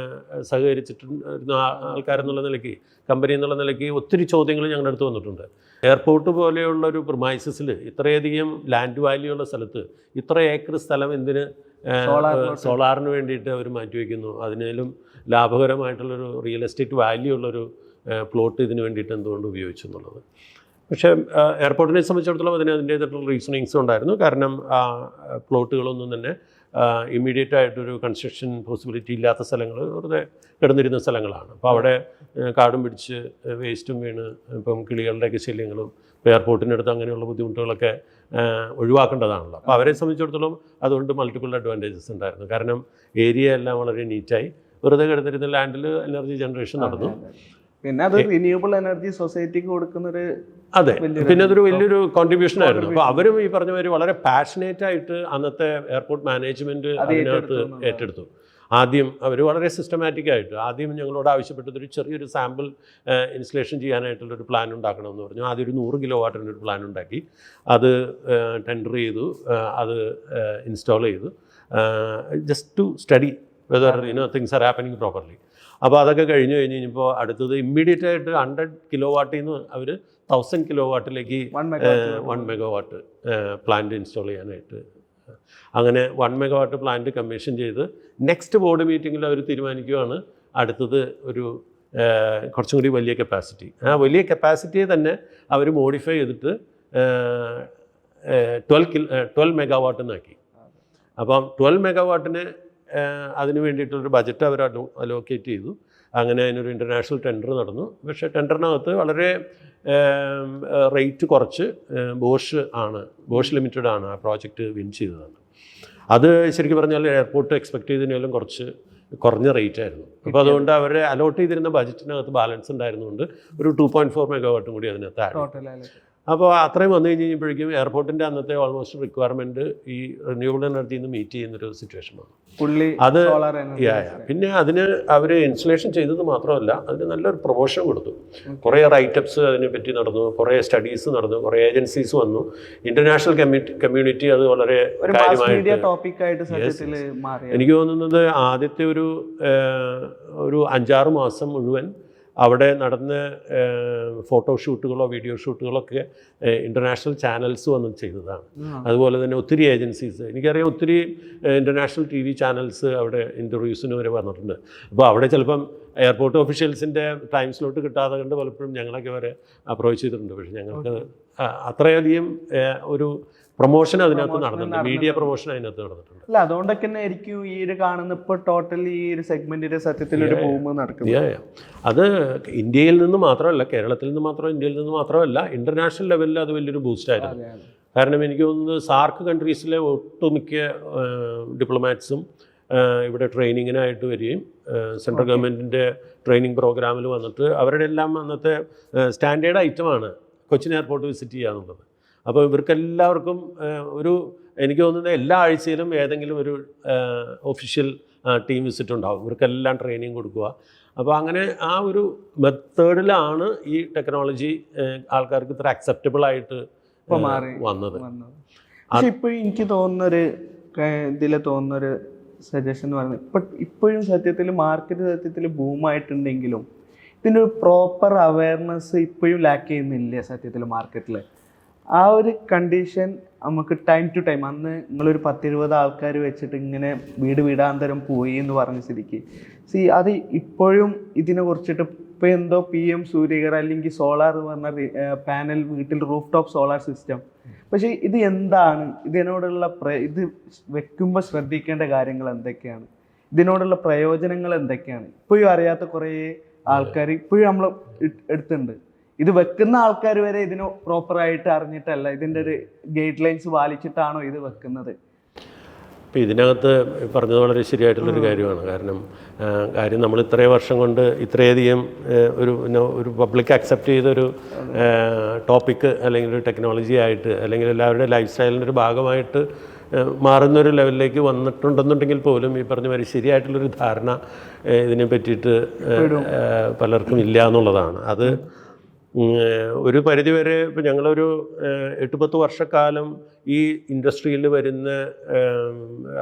Speaker 2: സഹകരിച്ചിട്ടുന്ന ആൾക്കാരെന്നുള്ള നിലയ്ക്ക്, കമ്പനി എന്നുള്ള നിലയ്ക്ക് ഒത്തിരി ചോദ്യങ്ങൾ ഞങ്ങളുടെ അടുത്ത് വന്നിട്ടുണ്ട്. എയർപോർട്ട് പോലെയുള്ള ഒരു പ്രൊമൈസസിൽ ഇത്രയധികം ലാൻഡ് വാല്യൂ ഉള്ള സ്ഥലത്ത് ഇത്ര ഏക്കർ സ്ഥലം എന്തിന് സോളാറിന് വേണ്ടിയിട്ട് അവർ മാറ്റിവെക്കുന്നു? അതിനേലും ലാഭകരമായിട്ടുള്ളൊരു റിയൽ എസ്റ്റേറ്റ് വാല്യൂ ഉള്ളൊരു പ്ലോട്ട് ഇതിന് വേണ്ടിയിട്ട് എന്തുകൊണ്ട് ഉപയോഗിച്ചു എന്നുള്ളത്. പക്ഷേ എയർപോർട്ടിനെ സംബന്ധിച്ചിടത്തോളം അതിൻ്റേതായിട്ടുള്ള റീസണിങ്സ് ഉണ്ടായിരുന്നു. കാരണം പ്ലോട്ടുകളൊന്നും തന്നെ ഇമ്മീഡിയറ്റ് ആയിട്ടൊരു കൺസ്ട്രക്ഷൻ പോസിബിലിറ്റി ഇല്ലാത്ത സ്ഥലങ്ങൾ വെറുതെ കിടന്നിരുന്ന സ്ഥലങ്ങളാണ്. അപ്പോൾ അവിടെ കാടും പിടിച്ച് വേസ്റ്റും വീണ് ഇപ്പം കിളികളുടെയൊക്കെ ശല്യങ്ങളും എയർപോർട്ടിനടുത്ത് അങ്ങനെയുള്ള ബുദ്ധിമുട്ടുകളൊക്കെ ഒഴിവാക്കേണ്ടതാണല്ലോ. അപ്പോൾ അവരെ സംബന്ധിച്ചിടത്തോളം അതുകൊണ്ട് മൾട്ടിപ്പിൾ അഡ്വാൻറ്റേജസ് ഉണ്ടായിരുന്നു. കാരണം ഏരിയ എല്ലാം വളരെ നീറ്റായി, വെറുതെ കിടന്നിരുന്ന ലാൻഡിൽ എനർജി ജനറേഷൻ നടന്നു.
Speaker 1: പിന്നെ അത് റിന്യൂവബിൾ എനർജി സൊസൈറ്റിക്ക് കൊടുക്കുന്നൊരു
Speaker 2: പിന്നെ അതൊരു വലിയൊരു കോൺട്രിബ്യൂഷൻ ആയിരുന്നു. അപ്പോൾ അവരും ഈ പറഞ്ഞ മാതിരി വളരെ പാഷനേറ്റ് ആയിട്ട് അന്നത്തെ എയർപോർട്ട് മാനേജ്മെൻറ്റ് അതിനകത്ത് ഏറ്റെടുത്തു. ആദ്യം അവർ വളരെ സിസ്റ്റമാറ്റിക്കായിട്ട് ആദ്യം ഞങ്ങളോട് ആവശ്യപ്പെട്ടത് ഒരു ചെറിയൊരു സാമ്പിൾ ഇൻസ്റ്റലേഷൻ ചെയ്യാനായിട്ടുള്ളൊരു പ്ലാൻ ഉണ്ടാക്കണമെന്ന് പറഞ്ഞു. ആദ്യം ഒരു 100 കിലോ വാട്ടിൻ്റെ ഒരു പ്ലാൻ ഉണ്ടാക്കി, അത് ടെൻഡർ ചെയ്തു, അത് ഇൻസ്റ്റാൾ ചെയ്തു, just to study whether things are happening properly. അപ്പോൾ അതൊക്കെ കഴിഞ്ഞപ്പോൾ അടുത്തത് ഇമ്മീഡിയറ്റ് ആയിട്ട് 100 കിലോ വാട്ടിൽ നിന്ന് അവർ 1000 കിലോ വാട്ടിലേക്ക് 1 മെഗാവാട്ട് പ്ലാന്റ് ഇൻസ്റ്റാൾ ചെയ്യാനായിട്ട്. അങ്ങനെ 1 മെഗാവാട്ട് പ്ലാന്റ് കമ്മീഷൻ ചെയ്ത് നെക്സ്റ്റ് ബോർഡ് മീറ്റിങ്ങിൽ അവർ തീരുമാനിക്കുകയാണ് അടുത്തത് ഒരു കുറച്ചും കൂടി വലിയ കപ്പാസിറ്റി. ആ വലിയ കപ്പാസിറ്റിയെ തന്നെ അവർ മോഡിഫൈ ചെയ്തിട്ട് 12 മെഗാവാട്ട് എന്നാക്കി. അപ്പം 12 മെഗാവാട്ടിന് അതിന് വേണ്ടിയിട്ടുള്ളൊരു ബജറ്റ് അവർ അലോക്കേറ്റ് ചെയ്തു. അങ്ങനെ അതിനൊരു ഇൻ്റർനാഷണൽ ടെൻഡർ നടന്നു. പക്ഷേ ടെൻഡറിനകത്ത് വളരെ റേറ്റ് കുറച്ച് ബോഷ് ലിമിറ്റഡ് ആണ് ആ പ്രോജക്റ്റ് വിൻ ചെയ്തതാണ്. അത് ശരിക്കും പറഞ്ഞാൽ എയർപോർട്ട് എക്സ്പെക്ട് ചെയ്തതിനേലും കുറച്ച് കുറഞ്ഞ റേറ്റ് ആയിരുന്നു. അപ്പോൾ അതുകൊണ്ട് അവർ അലോട്ട് ചെയ്തിരുന്ന ബജറ്റിനകത്ത് ബാലൻസ് ഉണ്ടായിരുന്നുകൊണ്ട് ഒരു 2.4 മെഗാവാട്ടും കൂടി അതിനകത്ത് ആഡ്. അപ്പോൾ അത്രയും വന്നു കഴിഞ്ഞപ്പോഴേക്കും എയർപോർട്ടിൻ്റെ അന്നത്തെ ഓൾമോസ്റ്റ് റിക്വയർമെൻറ്റ് ഈ റിന്യൂവബിൾ എനർജിയിൽ നിന്ന് മീറ്റ് ചെയ്യുന്നൊരു സിറ്റുവേഷനാണ്. അത് പിന്നെ അതിന് അവർ ഇൻസ്റ്റലേഷൻ ചെയ്തത് മാത്രമല്ല, അതിന് നല്ലൊരു പ്രൊമോഷൻ കൊടുത്തു. കുറേ റൈറ്റപ്സ് അതിനെപ്പറ്റി നടന്നു, കുറേ സ്റ്റഡീസ് നടന്നു, കുറേ ഏജൻസീസ് വന്നു. ഇൻ്റർനാഷണൽ കമ്മ്യൂണിറ്റി അത് വളരെ കാര്യമായിട്ട് എനിക്ക് തോന്നുന്നത് ആദ്യത്തെ ഒരു 5-6 മാസം മുഴുവൻ അവിടെ നടന്ന ഫോട്ടോഷൂട്ടുകളോ വീഡിയോ ഷൂട്ടുകളൊക്കെ ഇൻ്റർനാഷണൽ ചാനൽസ് വന്ന് ചെയ്തതാണ്. അതുപോലെ തന്നെ ഒത്തിരി ഏജൻസീസ്, എനിക്കറിയാം ഒത്തിരി ഇൻ്റർനാഷണൽ TV ചാനൽസ് അവിടെ ഇൻ്റർവ്യൂസിന് വരെ വന്നിട്ടുണ്ട്. അപ്പോൾ അവിടെ ചിലപ്പം എയർപോർട്ട് ഒഫീഷ്യൽസിൻ്റെ ടൈം സ്ലോട്ട് കിട്ടാതെ കൊണ്ട് പലപ്പോഴും ഞങ്ങളൊക്കെ വരെ അപ്രോച്ച് ചെയ്തിട്ടുണ്ട്. പക്ഷേ ഞങ്ങൾക്ക് അത്രയധികം ഒരു പ്രൊമോഷൻ അതിനകത്ത് നടന്നിട്ടുണ്ട്, മീഡിയ പ്രൊമോഷൻ അതിനകത്ത് നടന്നിട്ടുണ്ട്.
Speaker 1: അല്ല, അതുകൊണ്ടൊക്കെ തന്നെ ആയിരിക്കും ഈ ഒരു കാണുന്ന ഇപ്പോൾ ടോട്ടലി ഈ ഒരു സെഗ്മെന്റിന്റെ സത്യത്തിൽ ഒരു ബൂം നടക്കുന്നത്.
Speaker 2: അത് ഇന്ത്യയിൽ നിന്ന് മാത്രമല്ല, കേരളത്തിൽ നിന്ന് മാത്രമല്ല, ഇന്ത്യയിൽ നിന്ന് മാത്രമല്ല, ഇന്റർനാഷണൽ ലെവലിൽ അത് വലിയൊരു ബൂസ്റ്റായിരുന്നു. കാരണം എനിക്ക് തോന്നുന്നത് സാർക്ക് കൺട്രീസിലെ ഒട്ടുമിക്ക ഡിപ്ലോമാറ്റ്സും ഇവിടെ ട്രെയിനിങ്ങിനായിട്ട് വരികയും സെൻട്രൽ ഗവൺമെൻറ്റിൻ്റെ ട്രെയിനിങ് പ്രോഗ്രാമിൽ വന്നിട്ട് അവരുടെ എല്ലാം അന്നത്തെ സ്റ്റാൻഡേർഡ് ഐറ്റമാണ് കൊച്ചിൻ എയർപോർട്ട് വിസിറ്റ് ചെയ്യുക എന്നുള്ളത്. അപ്പോൾ ഇവർക്കെല്ലാവർക്കും എനിക്ക് തോന്നുന്നത് എല്ലാ ആഴ്ചയിലും ഏതെങ്കിലും ഒരു ഒഫീഷ്യൽ ടീം വിസിറ്റ് ഉണ്ടാകും. ഇവർക്കെല്ലാം ട്രെയിനിങ് കൊടുക്കുക. അപ്പോൾ അങ്ങനെ ആ ഒരു മെത്തേഡിലാണ് ഈ ടെക്നോളജി ആൾക്കാർക്ക് ഇത്ര അക്സെപ്റ്റബിളായിട്ട് വന്നത്.
Speaker 1: പക്ഷെ ഇപ്പോഴും എനിക്ക് തോന്നുന്നൊരു സജഷൻ എന്ന് പറയുന്നത്, ഇപ്പോഴും സത്യത്തിൽ മാർക്കറ്റ് ബൂമായിട്ടുണ്ടെങ്കിലും ഇതിൻ്റെ ഒരു പ്രോപ്പർ അവയർനെസ് ഇപ്പോഴും ലാക്ക് ചെയ്യുന്നില്ല സത്യത്തിൽ മാർക്കറ്റിൽ. ആ ഒരു കണ്ടീഷൻ നമുക്ക് ടൈം ടു ടൈം, അന്ന് നിങ്ങളൊരു 10-20 ആൾക്കാർ വെച്ചിട്ട് ഇങ്ങനെ വീടാന്തരം പോയി എന്ന് പറഞ്ഞ സ്ഥിതിക്ക് അത് ഇപ്പോഴും ഇതിനെ കുറിച്ചിട്ട് ഇപ്പോൾ എന്തോ PM സൂര്യകർ അല്ലെങ്കിൽ സോളാർ എന്ന് പറഞ്ഞ പാനൽ വീട്ടിൽ റൂഫ് ടോപ്പ് സോളാർ സിസ്റ്റം. പക്ഷേ ഇത് എന്താണ്, ഇതിനോടുള്ള ഇത് വെക്കുമ്പോൾ ശ്രദ്ധിക്കേണ്ട കാര്യങ്ങൾ എന്തൊക്കെയാണ്, ഇതിനോടുള്ള പ്രയോജനങ്ങൾ എന്തൊക്കെയാണ്, ഇപ്പോഴും അറിയാത്ത കുറേ ആൾക്കാർ ഇപ്പോഴും നമ്മൾ എടുത്തുണ്ട്. ഇത് വെക്കുന്ന ആൾക്കാർ വരെ ഇതിന് പ്രോപ്പറായിട്ട് അറിഞ്ഞിട്ടല്ല, ഇതിൻ്റെ ഒരു ഗൈഡ് ലൈൻസ് പാലിച്ചിട്ടാണോ ഇത് വെക്കുന്നത്.
Speaker 2: ഇപ്പോൾ ഇതിനകത്ത് പറഞ്ഞത് വളരെ ശരിയായിട്ടുള്ളൊരു കാര്യമാണ്. കാര്യം നമ്മൾ ഇത്രയും വർഷം കൊണ്ട് ഇത്രയധികം ഒരു പബ്ലിക് അക്സെപ്റ്റ് ചെയ്തൊരു ടോപ്പിക്ക് അല്ലെങ്കിൽ ഒരു ടെക്നോളജി ആയിട്ട് അല്ലെങ്കിൽ എല്ലാവരുടെ ലൈഫ് സ്റ്റൈലിൻ്റെ ഒരു ഭാഗമായിട്ട് മാറുന്നൊരു ലെവലിലേക്ക് വന്നിട്ടുണ്ടെന്നുണ്ടെങ്കിൽ പോലും ഈ പറഞ്ഞ മാതിരി ശരിയായിട്ടുള്ളൊരു ധാരണ ഇതിനെ പറ്റിയിട്ട് പലർക്കും ഇല്ല എന്നുള്ളതാണ്. അത് ഒരു പരിധിവരെ ഇപ്പോൾ ഞങ്ങളൊരു 8-10 വർഷക്കാലം ഈ ഇൻഡസ്ട്രിയിൽ വരുന്ന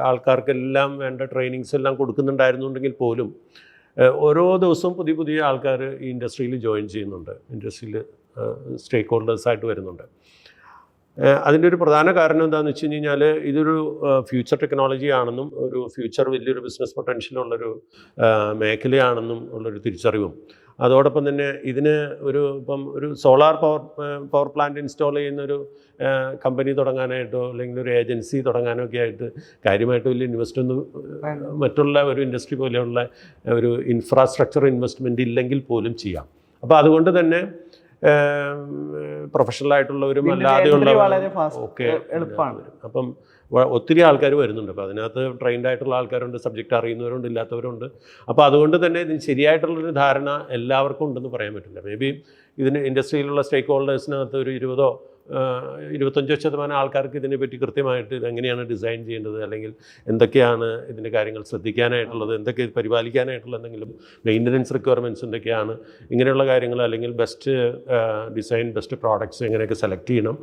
Speaker 2: ആൾക്കാർക്കെല്ലാം വേണ്ട ട്രെയിനിങ്സ് എല്ലാം കൊടുക്കുന്നുണ്ടായിരുന്നുണ്ടെങ്കിൽ പോലും ഓരോ ദിവസവും പുതിയ ആൾക്കാർ ഈ ഇൻഡസ്ട്രിയിൽ ജോയിൻ ചെയ്യുന്നുണ്ട്, ഇൻഡസ്ട്രിയിൽ സ്റ്റേക്ക് ഹോൾഡേഴ്സായിട്ട് വരുന്നുണ്ട്. അതിൻ്റെ ഒരു പ്രധാന കാരണം എന്താണെന്ന് വെച്ച് കഴിഞ്ഞാൽ ഇതൊരു ഫ്യൂച്ചർ ടെക്നോളജി ആണെന്നും ഒരു ഫ്യൂച്ചർ വലിയൊരു ബിസിനസ് പൊട്ടൻഷ്യലുള്ളൊരു മേഖലയാണെന്നും ഉള്ളൊരു തിരിച്ചറിവും, അതോടൊപ്പം തന്നെ ഇതിന് ഇപ്പം ഒരു സോളാർ പവർ പ്ലാന്റ് ഇൻസ്റ്റാൾ ചെയ്യുന്നൊരു കമ്പനി തുടങ്ങാനായിട്ടോ അല്ലെങ്കിൽ ഒരു ഏജൻസി തുടങ്ങാനോ ഒക്കെ ആയിട്ട് കാര്യമായിട്ട് വലിയ ഇൻവെസ്റ്റൊന്നും മറ്റുള്ള ഒരു ഇൻഡസ്ട്രി പോലെയുള്ള ഒരു ഇൻഫ്രാസ്ട്രക്ചർ ഇൻവെസ്റ്റ്മെൻറ്റ് ഇല്ലെങ്കിൽ പോലും ചെയ്യാം. അപ്പോൾ അതുകൊണ്ട് തന്നെ പ്രൊഫഷണലായിട്ടുള്ളവരും അല്ലാതെയുള്ളവരും ഒക്കെ അപ്പം ഒത്തിരി ആൾക്കാർ വരുന്നുണ്ട്. അപ്പോൾ അതിനകത്ത് ട്രെയിൻഡ് ആയിട്ടുള്ള ആൾക്കാരുണ്ട്, സബ്ജക്റ്റ് അറിയുന്നവരുണ്ട്, ഇല്ലാത്തവരുണ്ട്. അപ്പോൾ അതുകൊണ്ട് തന്നെ ഇതിന് ശരിയായിട്ടുള്ളൊരു ധാരണ എല്ലാവർക്കും ഉണ്ടെന്ന് പറയാൻ പറ്റില്ല. മേ ബി ഇതിന് ഇൻഡസ്ട്രിയിലുള്ള സ്റ്റേക്ക് ഹോൾഡേഴ്സിനകത്ത് ഒരു 20 25% ആൾക്കാർക്ക് ഇതിനെപ്പറ്റി കൃത്യമായിട്ട് ഇതെങ്ങനെയാണ് ഡിസൈൻ ചെയ്യേണ്ടത്, അല്ലെങ്കിൽ എന്തൊക്കെയാണ് ഇതിൻ്റെ കാര്യങ്ങൾ ശ്രദ്ധിക്കാനായിട്ടുള്ളത്, എന്തൊക്കെ പരിപാലിക്കാനായിട്ടുള്ള എന്തെങ്കിലും മെയിൻ്റനൻസ് റിക്വയർമെൻറ്റ്സ് എന്തൊക്കെയാണ്, ഇങ്ങനെയുള്ള കാര്യങ്ങൾ, അല്ലെങ്കിൽ ബെസ്റ്റ് ഡിസൈൻ, ബെസ്റ്റ് പ്രോഡക്റ്റ്സ് എങ്ങനെയൊക്കെ സെലക്ട് ചെയ്യണം,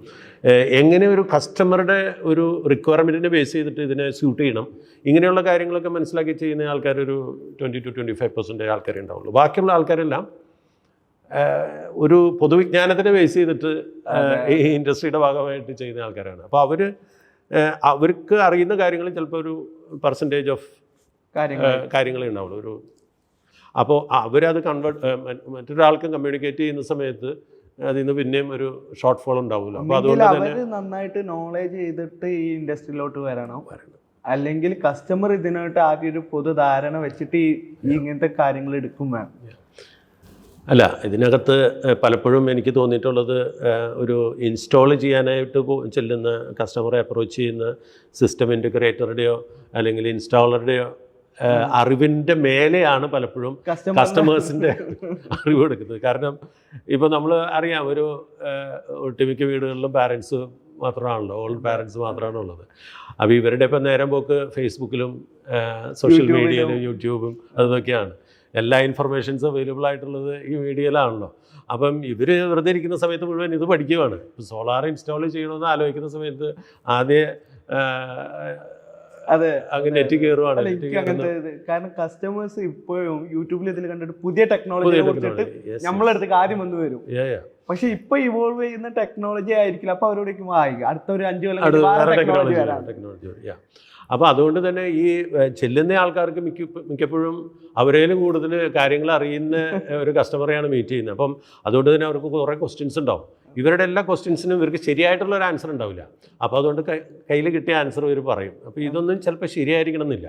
Speaker 2: എങ്ങനെ ഒരു കസ്റ്റമറുടെ ഒരു റിക്വയർമെൻറ്റിനെ ബേസ് ചെയ്തിട്ട് ഇതിനെ സ്യൂട്ട് ചെയ്യണം, ഇങ്ങനെയുള്ള കാര്യങ്ങളൊക്കെ മനസ്സിലാക്കി ചെയ്യുന്ന ആൾക്കാർ ഒരു 20-25% ആൾക്കാരെ ഉണ്ടാവുള്ളൂ. ബാക്കിയുള്ള ആൾക്കാരെല്ലാം ഒരു പൊതുവിജ്ഞാനത്തിനെ ബേസ് ചെയ്തിട്ട് ഈ ഇൻഡസ്ട്രിയുടെ ഭാഗമായിട്ട് ചെയ്യുന്ന ആൾക്കാരാണ്. അപ്പോൾ അവർക്ക് അറിയുന്ന കാര്യങ്ങൾ ചിലപ്പോൾ ഒരു പെർസെൻറ്റേജ് ഓഫ് കാര്യങ്ങളേ ഉണ്ടാവുള്ളൂ. അപ്പോൾ അവരത് മറ്റൊരാൾക്ക് കമ്മ്യൂണിക്കേറ്റ് ചെയ്യുന്ന സമയത്ത് അതിൽ നിന്ന് പിന്നെയും ഒരു ഷോർട്ട് ഫോൾ ഉണ്ടാവില്ല. അപ്പോൾ അതുകൊണ്ട് തന്നെ
Speaker 1: നന്നായിട്ട് നോളേജ് ചെയ്തിട്ട് ഈ ഇൻഡസ്ട്രിയിലോട്ട് വരണം, അല്ലെങ്കിൽ കസ്റ്റമർ ഇതിനായിട്ട് ആദ്യം ഒരു പൊതുധാരണ വെച്ചിട്ട് ഈ ഇങ്ങനത്തെ കാര്യങ്ങൾ എടുക്കും വേണം.
Speaker 2: അല്ല, ഇതിനകത്ത് പലപ്പോഴും എനിക്ക് തോന്നിയിട്ടുള്ളത് ഒരു ഇൻസ്റ്റാൾ ചെയ്യാനായിട്ട് ചെല്ലുന്ന കസ്റ്റമറെ അപ്രോച്ച് ചെയ്യുന്ന സിസ്റ്റം ഇൻറ്റഗ്രേറ്ററുടെയോ അല്ലെങ്കിൽ ഇൻസ്റ്റാളറുടെയോ അറിവിൻ്റെ മേലെയാണ് പലപ്പോഴും കസ്റ്റമേഴ്സിൻ്റെ അറിവ് കൊടുക്കുന്നത്. കാരണം ഇപ്പോൾ നമ്മൾ അറിയാം, ഒരു ഒട്ടുമിക്ക വീടുകളിലും പാരൻസ് മാത്രമാണല്ലോ, ഓൾഡ് പാരൻസ് മാത്രമാണ് ഉള്ളത്. അപ്പോൾ ഇവരുടെ ഇപ്പം നേരം പോക്ക് ഫേസ്ബുക്കിലും സോഷ്യൽ മീഡിയയിലും യൂട്യൂബും അതൊക്കെയാണ്. എല്ലാ ഇൻഫർമേഷൻസും അവൈലബിൾ ആയിട്ടുള്ളത് ഈ മീഡിയയിലാണല്ലോ. അപ്പം ഇവർ വെറുതെ ഇരിക്കുന്ന സമയത്ത് മുഴുവൻ ഇത് പഠിക്കുകയാണ്. ഇപ്പോൾ സോളാർ ഇൻസ്റ്റാൾ ചെയ്യണമെന്ന് ആലോചിക്കുന്ന സമയത്ത് ആദ്യം അങ്ങനെ നെറ്റ് കയറുവാണ്.
Speaker 1: കാരണം കസ്റ്റമേഴ്സ് ഇപ്പോഴും യൂട്യൂബിൽ ഇതിൽ കണ്ടിട്ട് പുതിയ ടെക്നോളജിയെ കുറിച്ചിട്ട് നമ്മളടുത്തേക്ക് ആദ്യം വന്നു വരും. പക്ഷെ ഇപ്പൊ ഇവോൾവ് ചെയ്യുന്ന ടെക്നോളജി ആയിരിക്കില്ല. അപ്പൊ അവരോടേക്കും വായിക്കും അടുത്ത ഒരു 5 കൊല്ലം
Speaker 2: ടെക്നോളജി. അപ്പോൾ അതുകൊണ്ട് തന്നെ ഈ ചെല്ലുന്ന ആൾക്കാർക്ക് മിക്കപ്പോഴും അവരേലും കൂടുതൽ കാര്യങ്ങൾ അറിയുന്ന ഒരു കസ്റ്റമറെയാണ് മീറ്റ് ചെയ്യുന്നത്. അപ്പം അതുകൊണ്ട് തന്നെ അവർക്ക് കുറേ ക്വസ്റ്റ്യൻസ് ഉണ്ടാവും. ഇവരുടെ എല്ലാ ക്വസ്റ്റ്യൻസിനും ഇവർക്ക് ശരിയായിട്ടുള്ള ഒരു ആൻസർ ഉണ്ടാവില്ല. അപ്പോൾ അതുകൊണ്ട് കയ്യിൽ കിട്ടിയ ആൻസർ ഇവർ പറയും. അപ്പോൾ ഇതൊന്നും ചിലപ്പോൾ ശരിയായിരിക്കണം എന്നില്ല.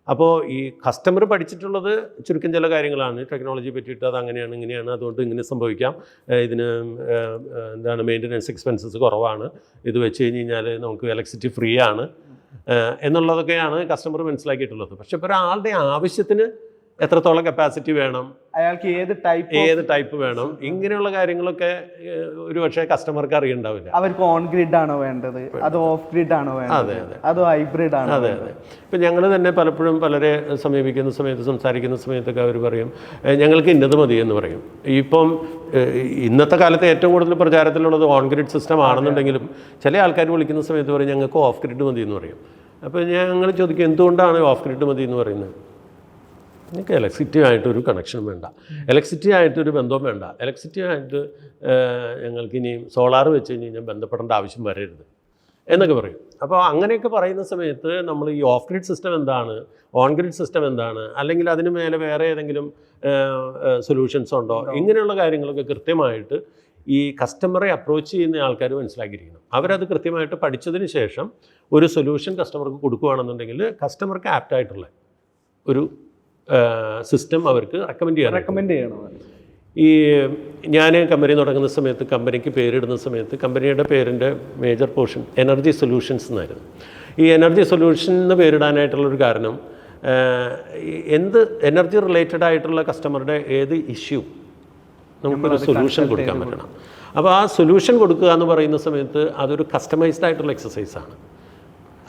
Speaker 2: അപ്പോൾ ഈ കസ്റ്റമർ പഠിച്ചിട്ടുള്ളത് ചുരുക്കം ചില കാര്യങ്ങളാണ് ടെക്നോളജി പറ്റിയിട്ട്. അത് അങ്ങനെയാണ് ഇങ്ങനെയാണ്, അതുകൊണ്ട് ഇങ്ങനെ സംഭവിക്കാം, ഇതിന് എന്താണ് മെയിൻ്റനൻസ് എക്സ്പെൻസസ് കുറവാണ്, ഇത് വെച്ച് കഴിഞ്ഞാൽ നമുക്ക് ഇലക്ട്രിസിറ്റി ഫ്രീ ആണ് എന്നുള്ളതൊക്കെയാണ് കസ്റ്റമർ മനസ്സിലാക്കിയിട്ടുള്ളത്. പക്ഷെ ഇപ്പോൾ ഒരാളുടെ ആവശ്യത്തിന് എത്രത്തോളം കപ്പാസിറ്റി വേണം,
Speaker 1: അയാൾക്ക് ഏത് ടൈപ്പ് വേണം,
Speaker 2: ഇങ്ങനെയുള്ള കാര്യങ്ങളൊക്കെ ഒരു പക്ഷേ കസ്റ്റമർക്ക് അറിയണ്ടാവില്ല.
Speaker 1: അവർക്ക് ഓൺ ഗ്രിഡ് ആണോ വേണ്ടത്, അത് ഓഫ് ഗ്രിഡ് ആണോ വേണ്ടത്, അതോ ഹൈബ്രിഡ് ആണോ?
Speaker 2: അതെ. ഇപ്പം ഞങ്ങൾ തന്നെ പലപ്പോഴും പലരെ സമീപിക്കുന്ന സമയത്ത്, സംസാരിക്കുന്ന സമയത്തൊക്കെ അവർ പറയും ഞങ്ങൾക്ക് ഇന്നത് മതി എന്ന് പറയും. ഇപ്പം ഇന്നത്തെ കാലത്ത് ഏറ്റവും കൂടുതൽ പ്രചാരത്തിലുള്ളത് ഓൺ ഗ്രിഡ് സിസ്റ്റം ആണെന്നുണ്ടെങ്കിലും ചില ആൾക്കാർ വിളിക്കുന്ന സമയത്ത് പറയും ഞങ്ങൾക്ക് ഓഫ് ഗ്രിഡ് മതി എന്ന് പറയും. അപ്പോൾ ഞങ്ങൾ ചോദിക്കും എന്തുകൊണ്ടാണ് ഓഫ് ഗ്രിഡ് മതി എന്ന് പറയുന്നത്? നിങ്ങൾക്ക് ഇലക്ട്രിസിറ്റി ആയിട്ടൊരു കണക്ഷനും വേണ്ട, ഇലക്ട്രിസിറ്റി ആയിട്ടൊരു ബന്ധവും വേണ്ട, ഇലക്ട്രിസിറ്റി ആയിട്ട് ഞങ്ങൾക്കിനിയും സോളാർ വെച്ച് കഴിഞ്ഞാൽ ബന്ധപ്പെടേണ്ട ആവശ്യം വരരുത് എന്നൊക്കെ പറയും. അപ്പോൾ അങ്ങനെയൊക്കെ പറയുന്ന സമയത്ത് നമ്മൾ ഈ ഓഫ് ഗ്രിഡ് സിസ്റ്റം എന്താണ്, ഓൺ ഗ്രിഡ് സിസ്റ്റം എന്താണ്, അല്ലെങ്കിൽ അതിന് മേലെ വേറെ ഏതെങ്കിലും സൊല്യൂഷൻസ് ഉണ്ടോ, ഇങ്ങനെയുള്ള കാര്യങ്ങളൊക്കെ കൃത്യമായിട്ട് ഈ കസ്റ്റമറെ അപ്രോച്ച് ചെയ്യുന്ന ആൾക്കാർ മനസ്സിലാക്കിയിരിക്കണം. അവരത് കൃത്യമായിട്ട് പഠിച്ചതിന് ശേഷം ഒരു സൊല്യൂഷൻ കസ്റ്റമർക്ക് കൊടുക്കുകയാണെന്നുണ്ടെങ്കിൽ കസ്റ്റമർക്ക് ആപ്റ്റായിട്ടുള്ള ഒരു സിസ്റ്റം അവർക്ക് റെക്കമെൻഡ് ചെയ്യണം. ഈ ഞാൻ കമ്പനി തുടങ്ങുന്ന സമയത്ത്, കമ്പനിക്ക് പേരിടുന്ന സമയത്ത് കമ്പനിയുടെ പേരിൻ്റെ മേജർ പോർഷൻ എനർജി സൊല്യൂഷൻസ് എന്നായിരുന്നു. ഈ എനർജി സൊല്യൂഷൻ എന്ന് പേരിടാനായിട്ടുള്ളൊരു കാരണം എന്ത് എനർജി റിലേറ്റഡ് ആയിട്ടുള്ള കസ്റ്റമറുടെ ഏത് ഇഷ്യൂ നമുക്കൊരു സൊല്യൂഷൻ കൊടുക്കാൻ പറ്റണം. അപ്പോൾ ആ സൊല്യൂഷൻ കൊടുക്കുക എന്ന് പറയുന്ന സമയത്ത് അതൊരു കസ്റ്റമൈസ്ഡ് ആയിട്ടുള്ള എക്സസൈസാണ്.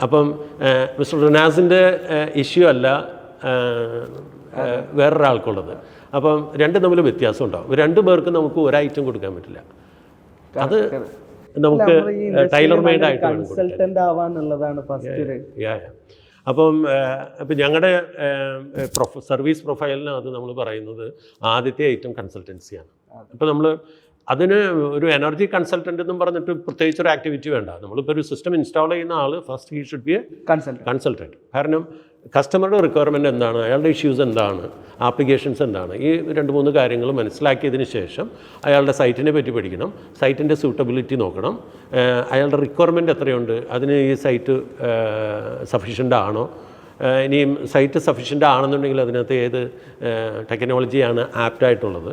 Speaker 2: അപ്പം മിസ്റ്റർ റിനാസിൻ്റെ ഇഷ്യൂ അല്ല വേറൊരാൾക്കുള്ളത്. അപ്പം രണ്ടും തമ്മിൽ വ്യത്യാസം ഉണ്ടാവും. 2 പേർക്ക് നമുക്ക് ഒരു ഐറ്റം കൊടുക്കാൻ പറ്റില്ല. അത് നമുക്ക് ടൈലർ മെയ്ഡ് ആയിട്ട്
Speaker 1: കൺസൾട്ടന്റ് ആവാന്നുള്ളതാണ് ഫസ്റ്റ്.
Speaker 2: അപ്പം ഞങ്ങളുടെ സർവീസ് പ്രൊഫൈലിനകത്ത് നമ്മൾ പറയുന്നത് ആദ്യത്തെ ഐറ്റം കൺസൾട്ടൻസിയാണ്. അപ്പോൾ നമ്മൾ അതിന് ഒരു എനർജി കൺസൾട്ടൻ്റ് എന്നും പറഞ്ഞിട്ട് പ്രത്യേകിച്ചൊരു ആക്ടിവിറ്റി വേണ്ട. നമ്മളിപ്പോൾ ഒരു സിസ്റ്റം ഇൻസ്റ്റാൾ ചെയ്യുന്ന ആൾ first he should be a consultant. കാരണം കസ്റ്റമറുടെ റിക്വയർമെൻറ്റ് എന്താണ്, അയാളുടെ ഇഷ്യൂസ് എന്താണ്, ആപ്ലിക്കേഷൻസ് എന്താണ്, ഈ 2-3 കാര്യങ്ങൾ മനസ്സിലാക്കിയതിന് ശേഷം അയാളുടെ സൈറ്റിനെ പറ്റി പഠിക്കണം, സൈറ്റിൻ്റെ സ്യൂട്ടബിലിറ്റി നോക്കണം, അയാളുടെ റിക്വയർമെൻറ്റ് എത്രയുണ്ട്, അതിന് ഈ സൈറ്റ് സഫീഷ്യൻ്റ് ആണോ, ഇനിയും സൈറ്റ് സഫീഷ്യൻ്റ് ആണെന്നുണ്ടെങ്കിൽ അതിനകത്ത് ഏത് ടെക്നോളജിയാണ് ആപ്റ്റായിട്ടുള്ളത്,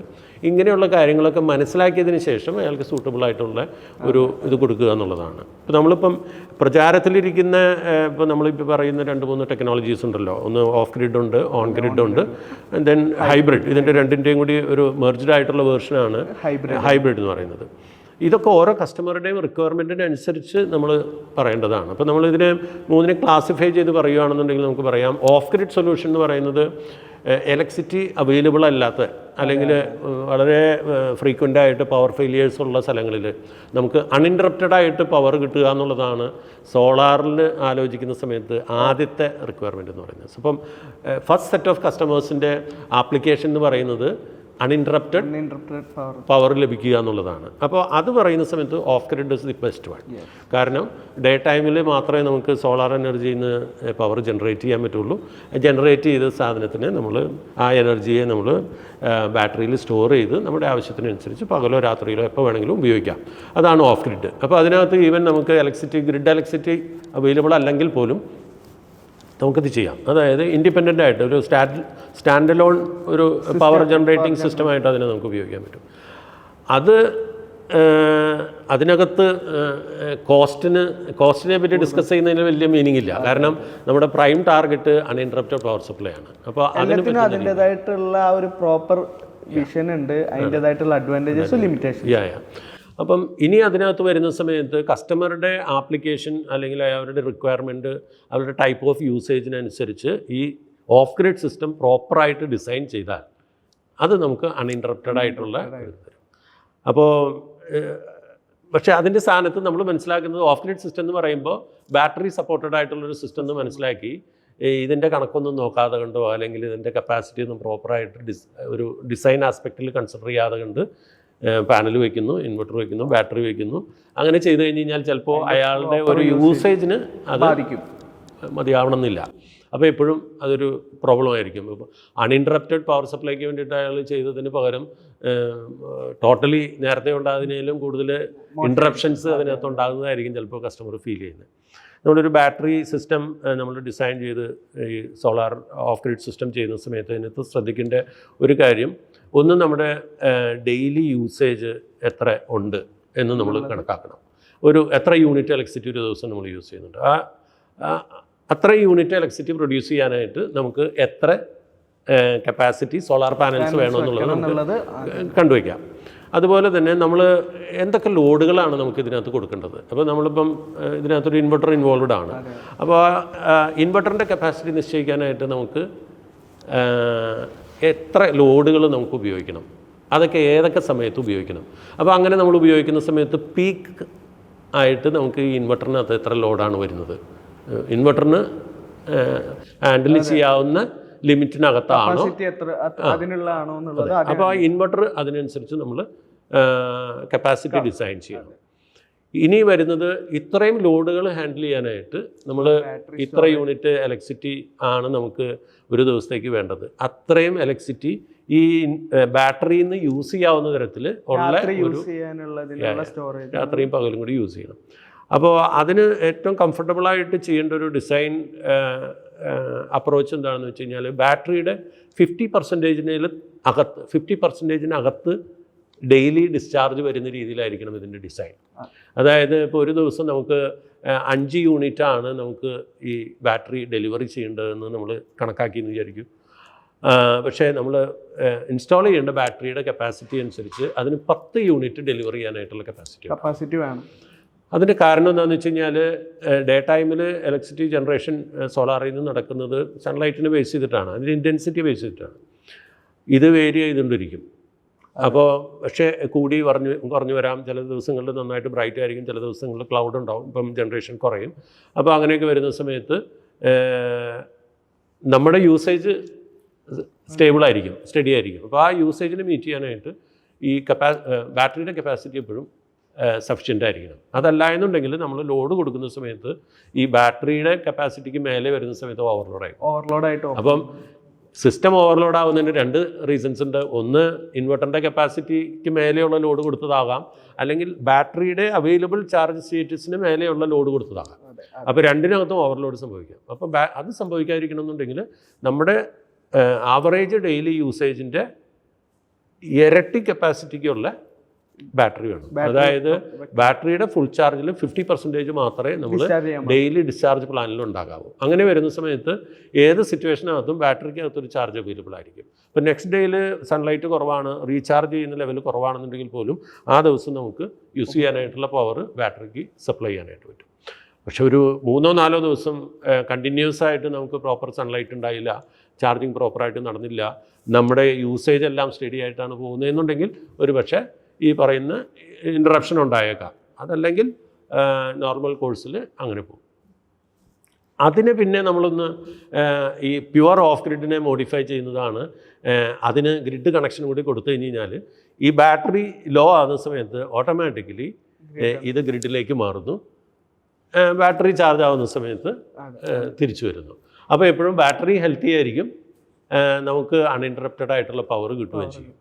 Speaker 2: ഇങ്ങനെയുള്ള കാര്യങ്ങളൊക്കെ മനസ്സിലാക്കിയതിന് ശേഷം അയാൾക്ക് സൂട്ടബിളായിട്ടുള്ള ഒരു ഇത് കൊടുക്കുക എന്നുള്ളതാണ്. ഇപ്പോൾ നമ്മളിപ്പം പ്രചാരത്തിലിരിക്കുന്ന ഇപ്പോൾ നമ്മളിപ്പോൾ പറയുന്ന 2-3 ടെക്നോളജീസ് ഉണ്ടല്ലോ. ഒന്ന് ഓഫ് ഗ്രിഡ് ഉണ്ട്, ഓൺ ഗ്രിഡ് ഉണ്ട്, ദെൻ ഹൈബ്രിഡ്. ഇതിൻ്റെ രണ്ടിൻ്റെയും കൂടി ഒരു മെർജ്ഡ് ആയിട്ടുള്ള വേർഷനാണ് ഹൈബ്രിഡ് എന്ന് പറയുന്നത്. ഇതൊക്കെ ഓരോ കസ്റ്റമറുടെയും റിക്വയർമെൻറ്റിനനുസരിച്ച് നമ്മൾ പറയേണ്ടതാണ്. അപ്പോൾ നമ്മളിതിനെ 3 ക്ലാസിഫൈ ചെയ്ത് പറയുകയാണെന്നുണ്ടെങ്കിൽ നമുക്ക് പറയാം ഓഫ് ഗ്രിഡ് സൊല്യൂഷൻ എന്ന് പറയുന്നത് ഇലക്ട്രിസിറ്റി അവൈലബിൾ അല്ലാത്ത അല്ലെങ്കിൽ വളരെ ഫ്രീക്വൻ്റ് ആയിട്ട് പവർ ഫെയിലിയേഴ്സ് ഉള്ള സ്ഥലങ്ങളിൽ നമുക്ക് അൺഇൻറ്ററപ്റ്റഡ് ആയിട്ട് പവർ കിട്ടുക എന്നുള്ളതാണ് സോളാറിൽ ആലോചിക്കുന്ന സമയത്ത് ആദ്യത്തെ റിക്വയർമെൻറ്റ് എന്ന് പറയുന്നത്. അപ്പം ഫസ്റ്റ് സെറ്റ് ഓഫ് കസ്റ്റമേഴ്സിൻ്റെ ആപ്ലിക്കേഷൻ എന്ന് പറയുന്നത് അൺഇൻറ്ററപ്റ്റഡ് പവർ ലഭിക്കുക എന്നുള്ളതാണ്. അപ്പോൾ അത് പറയുന്ന സമയത്ത് off grid is the best one. കാരണം ഡേ ടൈമിൽ മാത്രമേ നമുക്ക് സോളാർ എനർജിയിൽ നിന്ന് പവർ ജനറേറ്റ് ചെയ്യാൻ പറ്റുള്ളൂ. ജനറേറ്റ് ചെയ്ത സാധനത്തിന് നമ്മൾ ആ എനർജിയെ നമ്മൾ ബാറ്ററിയിൽ സ്റ്റോർ ചെയ്ത് നമ്മുടെ ആവശ്യത്തിനനുസരിച്ച് പകലോ രാത്രിയിലോ എപ്പോൾ വേണമെങ്കിലും ഉപയോഗിക്കാം. അതാണ് ഓഫ് ഗ്രിഡ്. അപ്പോൾ അതിനകത്ത് ഈവൻ നമുക്ക് ഗ്രിഡ് ഇലക്ട്രിസിറ്റി അവൈലബിൾ അല്ലെങ്കിൽ പോലും നമുക്കത് ചെയ്യാം. അതായത് ഇൻഡിപെൻഡൻ്റ് ആയിട്ട് ഒരു സ്റ്റാൻഡ് അലോൺ ഒരു പവർ ജനറേറ്റിംഗ് സിസ്റ്റമായിട്ട് അതിനെ നമുക്ക് ഉപയോഗിക്കാൻ പറ്റും. അത് അതിനകത്ത് കോസ്റ്റിനെ പറ്റി ഡിസ്കസ് ചെയ്യുന്നതിന് വലിയ മീനിങ് ഇല്ല. കാരണം നമ്മുടെ prime target uninterrupted power supply ആണ്. അപ്പോൾ
Speaker 1: അതിൻ്റെതായിട്ടുള്ള ഒരു പ്രോപ്പർ വിഷൻ ഉണ്ട്, അതിൻ്റെതായിട്ടുള്ള അഡ്വാൻറ്റേജസും ലിമിറ്റേഷൻ.
Speaker 2: അപ്പം ഇനി അതിനകത്ത് വരുന്ന സമയത്ത് കസ്റ്റമറുടെ ആപ്ലിക്കേഷൻ അല്ലെങ്കിൽ അവരുടെ റിക്വയർമെൻറ്റ് അവരുടെ ടൈപ്പ് ഓഫ് യൂസേജിനനുസരിച്ച് ഈ ഓഫ് ഗ്രിഡ് സിസ്റ്റം പ്രോപ്പറായിട്ട് ഡിസൈൻ ചെയ്താൽ അത് നമുക്ക് അൺഇൻറ്ററപ്റ്റഡ് ആയിട്ടുള്ള തരും. അപ്പോൾ പക്ഷേ അതിൻ്റെ സ്ഥാനത്ത് നമ്മൾ മനസ്സിലാക്കുന്നത് ഓഫ് ഗ്രിഡ് സിസ്റ്റം എന്ന് പറയുമ്പോൾ ബാറ്ററി സപ്പോർട്ടഡ് ആയിട്ടുള്ളൊരു സിസ്റ്റം എന്ന് മനസ്സിലാക്കി ഇതിൻ്റെ കണക്കൊന്നും നോക്കാതെ കണ്ടോ അല്ലെങ്കിൽ ഇതിൻ്റെ കപ്പാസിറ്റി ഒന്നും പ്രോപ്പറായിട്ട് ഒരു ഡിസൈൻ ആസ്പെക്റ്റിൽ കൺസിഡർ ചെയ്യാതെ കണ്ട് പാനൽ വയ്ക്കുന്നു, ഇൻവെർട്ടർ വയ്ക്കുന്നു, ബാറ്ററി വയ്ക്കുന്നു. അങ്ങനെ ചെയ്ത് കഴിഞ്ഞ് കഴിഞ്ഞാൽ ചിലപ്പോൾ അയാളുടെ ഒരു യൂസേജിന് അത് മതിയാവണമെന്നില്ല. അപ്പോൾ എപ്പോഴും അതൊരു പ്രോബ്ലം ആയിരിക്കും. ഇപ്പോൾ അൺഇൻറ്ററപ്റ്റഡ് പവർ സപ്ലൈക്ക് വേണ്ടിയിട്ട് അയാൾ ചെയ്തതിന് പകരം ടോട്ടലി നേരത്തെ ഉണ്ടാകുന്നതിലും കൂടുതൽ ഇൻറ്ററപ്ഷൻസ് അതിനകത്ത് ഉണ്ടാകുന്നതായിരിക്കും ചിലപ്പോൾ കസ്റ്റമർ ഫീൽ ചെയ്യുന്നത്. നമ്മളൊരു ബാറ്ററി സിസ്റ്റം നമ്മൾ ഡിസൈൻ ചെയ്ത് ഈ സോളാർ ഓഫ് ഗ്രിഡ് സിസ്റ്റം ചെയ്യുന്ന സമയത്ത് അതിനകത്ത് ശ്രദ്ധിക്കേണ്ട ഒരു കാര്യം, ഒന്ന് നമ്മുടെ ഡെയിലി യൂസേജ് എത്ര ഉണ്ട് എന്ന് നമ്മൾ കണക്കാക്കണം. എത്ര യൂണിറ്റ് ഇലക്ട്രിസിറ്റി ഒരു ദിവസം നമ്മൾ യൂസ് ചെയ്യുന്നുണ്ട്, അത്ര യൂണിറ്റ് ഇലക്ട്രിസിറ്റി പ്രൊഡ്യൂസ് ചെയ്യാനായിട്ട് നമുക്ക് എത്ര കപ്പാസിറ്റി സോളാർ പാനൽസ് വേണമെന്നുള്ളത് നമുക്ക് കണ്ടുവയ്ക്കാം. അതുപോലെ തന്നെ നമ്മൾ എന്തൊക്കെ ലോഡുകളാണ് നമുക്ക് ഇതിനകത്ത് കൊടുക്കേണ്ടത്. അപ്പോൾ നമ്മളിപ്പം ഇതിനകത്തൊരു ഇൻവെർട്ടർ ഇൻവോൾവ്ഡ് ആണ്. അപ്പോൾ ഇൻവെർട്ടറിൻ്റെ കപ്പാസിറ്റി നിശ്ചയിക്കാനായിട്ട് നമുക്ക് എത്ര ലോഡുകൾ നമുക്ക് ഉപയോഗിക്കണം, അതൊക്കെ ഏതൊക്കെ സമയത്ത് ഉപയോഗിക്കണം. അപ്പോൾ അങ്ങനെ നമ്മൾ ഉപയോഗിക്കുന്ന സമയത്ത് പീക്ക് ആയിട്ട് നമുക്ക് ഈ ഇൻവെർട്ടറിനകത്ത് എത്ര ലോഡാണ് വരുന്നത്, ഇൻവെർട്ടറിന് ഹാൻഡിൽ ചെയ്യാവുന്ന ലിമിറ്റിനകത്താണോ, അപ്പോൾ ആ ഇൻവെർട്ടർ അതിനനുസരിച്ച് നമ്മൾ കപ്പാസിറ്റി ഡിസൈൻ ചെയ്യണം. ഇനി വരുന്നത് ഇത്രയും ലോഡുകൾ ഹാൻഡിൽ ചെയ്യാനായിട്ട് നമ്മൾ ഇത്ര യൂണിറ്റ് ഇലക്ട്രിസിറ്റി ആണ് നമുക്ക് ഒരു ദിവസത്തേക്ക് വേണ്ടത്. അത്രയും ഇലക്ട്രിസിറ്റി ഈ ബാറ്ററിയിൽ നിന്ന് യൂസ് ചെയ്യാവുന്ന തരത്തിൽ ഉള്ള രാത്രിയും പകലും കൂടി യൂസ് ചെയ്യണം. അപ്പോൾ അതിന് ഏറ്റവും കംഫർട്ടബിളായിട്ട് ചെയ്യേണ്ട ഒരു ഡിസൈൻ അപ്രോച്ച് എന്താണെന്ന് വെച്ച് കഴിഞ്ഞാൽ ബാറ്ററിയുടെ 50%-ന് ഡെയിലി ഡിസ്ചാർജ് വരുന്ന രീതിയിലായിരിക്കണം ഇതിൻ്റെ ഡിസൈൻ. അതായത് ഇപ്പോൾ ഒരു ദിവസം നമുക്ക് 5 യൂണിറ്റാണ് നമുക്ക് ഈ ബാറ്ററി ഡെലിവറി ചെയ്യേണ്ടതെന്ന് നമ്മൾ കണക്കാക്കിയെന്ന് വിചാരിക്കും. പക്ഷേ നമ്മൾ ഇൻസ്റ്റാൾ ചെയ്യേണ്ട ബാറ്ററിയുടെ കപ്പാസിറ്റി അനുസരിച്ച് അതിന് 10 യൂണിറ്റ് ഡെലിവറി ചെയ്യാനായിട്ടുള്ള കപ്പാസിറ്റി വേണം. അതിൻ്റെ കാരണം എന്താണെന്ന് വെച്ച് കഴിഞ്ഞാൽ ഡേ ടൈമിൽ ഇലക്ട്രിസിറ്റി ജനറേഷൻ സോളാറിൽ നിന്ന് നടക്കുന്നത് സൺലൈറ്റിനെ ബേസ് ചെയ്തിട്ടാണ്, അതിൻ്റെ ഇൻറ്റൻസിറ്റി ബേസ് ചെയ്തിട്ടാണ്. ഇത് വേരി ചെയ്തുകൊണ്ടിരിക്കും. അപ്പോൾ പക്ഷേ കൂടി കുറഞ്ഞു വരാം. ചില ദിവസങ്ങളിൽ നന്നായിട്ട് ബ്രൈറ്റ് ആയിരിക്കും, ചില ദിവസങ്ങളിൽ ക്ലൗഡ് ഉണ്ടാവും, ഇപ്പം ജനറേഷൻ കുറയും. അപ്പോൾ അങ്ങനെയൊക്കെ വരുന്ന സമയത്ത് നമ്മുടെ യൂസേജ് സ്റ്റേബിളായിരിക്കും, സ്റ്റഡി ആയിരിക്കും. അപ്പോൾ ആ യൂസേജിനെ മീറ്റ് ചെയ്യാനായിട്ട് ഈ ബാറ്ററിയുടെ കപ്പാസിറ്റി എപ്പോഴും സഫിഷ്യൻ്റ് ആയിരിക്കണം. അതല്ല എന്നുണ്ടെങ്കിൽ നമ്മൾ ലോഡ് കൊടുക്കുന്ന സമയത്ത് ഈ ബാറ്ററിയുടെ കപ്പാസിറ്റിക്ക് മേലെ വരുന്ന സമയത്ത് ഓവർലോഡായിട്ട് അപ്പം സിസ്റ്റം ഓവർലോഡ് ആവുന്നതിന് 2 റീസൺസ് ഉണ്ട്. ഒന്ന് ഇൻവെർട്ടറിൻ്റെ കപ്പാസിറ്റിക്ക് മേലെയുള്ള ലോഡ് കൊടുത്തതാകാം, അല്ലെങ്കിൽ ബാറ്ററിയുടെ അവൈലബിൾ ചാർജ് സ്റ്റേറ്റസിന് മേലെയുള്ള ലോഡ് കൊടുത്തതാകാം. അപ്പോൾ രണ്ടിനകത്തും ഓവർലോഡ് സംഭവിക്കാം. അപ്പോൾ അത് സംഭവിക്കാതിരിക്കണം എന്നുണ്ടെങ്കിൽ നമ്മുടെ ആവറേജ് ഡെയിലി യൂസേജിൻ്റെ ഇരട്ടി കപ്പാസിറ്റിക്കുള്ള ബാറ്ററി വേണം. അതായത് ബാറ്ററിയുടെ ഫുൾ ചാർജിൽ 50% മാത്രമേ നമ്മൾ ഡെയിലി ഡിസ്ചാർജ് പ്ലാനിൽ ഉണ്ടാകാവൂ. അങ്ങനെ വരുന്ന സമയത്ത് ഏത് സിറ്റുവേഷനകത്തും ബാറ്ററിക്കകത്തൊരു ചാർജ് അവൈലബിൾ ആയിരിക്കും. ഇപ്പോൾ നെക്സ്റ്റ് ഡേയിൽ സൺലൈറ്റ് കുറവാണ്, റീചാർജ് ചെയ്യുന്ന ലെവൽ കുറവാണെന്നുണ്ടെങ്കിൽ പോലും ആ ദിവസം നമുക്ക് യൂസ് ചെയ്യാനായിട്ടുള്ള പവർ ബാറ്ററിക്ക് സപ്ലൈ ചെയ്യാനായിട്ട് പറ്റും. പക്ഷെ ഒരു 3-4 ദിവസം കണ്ടിന്യൂസ് ആയിട്ട് നമുക്ക് പ്രോപ്പർ സൺലൈറ്റ് ഉണ്ടായില്ല, ചാർജിങ് പ്രോപ്പറായിട്ട് നടന്നില്ല, നമ്മുടെ യൂസേജ് എല്ലാം സ്റ്റഡി ആയിട്ടാണ് പോകുന്നതെന്നുണ്ടെങ്കിൽ ഒരു പക്ഷേ ഈ പറയുന്ന ഇൻറ്ററപ്ഷൻ ഉണ്ടായേക്കാം. അതല്ലെങ്കിൽ നോർമൽ കോഴ്സിൽ അങ്ങനെ പോകും. അതിനെ പിന്നെ നമ്മളൊന്ന് ഈ പ്യുവർ ഓഫ് ഗ്രിഡിനെ മോഡിഫൈ ചെയ്യുന്നതാണ്. അതിന് ഗ്രിഡ് കണക്ഷൻ കൂടി കൊടുത്തു കഴിഞ്ഞാൽ ഈ ബാറ്ററി ലോ ആകുന്ന സമയത്ത് ഓട്ടോമാറ്റിക്കലി ഇത് ഗ്രിഡിലേക്ക് മാറുന്നു, ബാറ്ററി ചാർജ് ആവുന്ന സമയത്ത് തിരിച്ചു വരുന്നു. അപ്പോൾ എപ്പോഴും ബാറ്ററി ഹെൽത്തി ആയിരിക്കും, നമുക്ക് അൺഇൻറ്ററപ്റ്റഡ് ആയിട്ടുള്ള പവർ കിട്ടുകയും ചെയ്യും.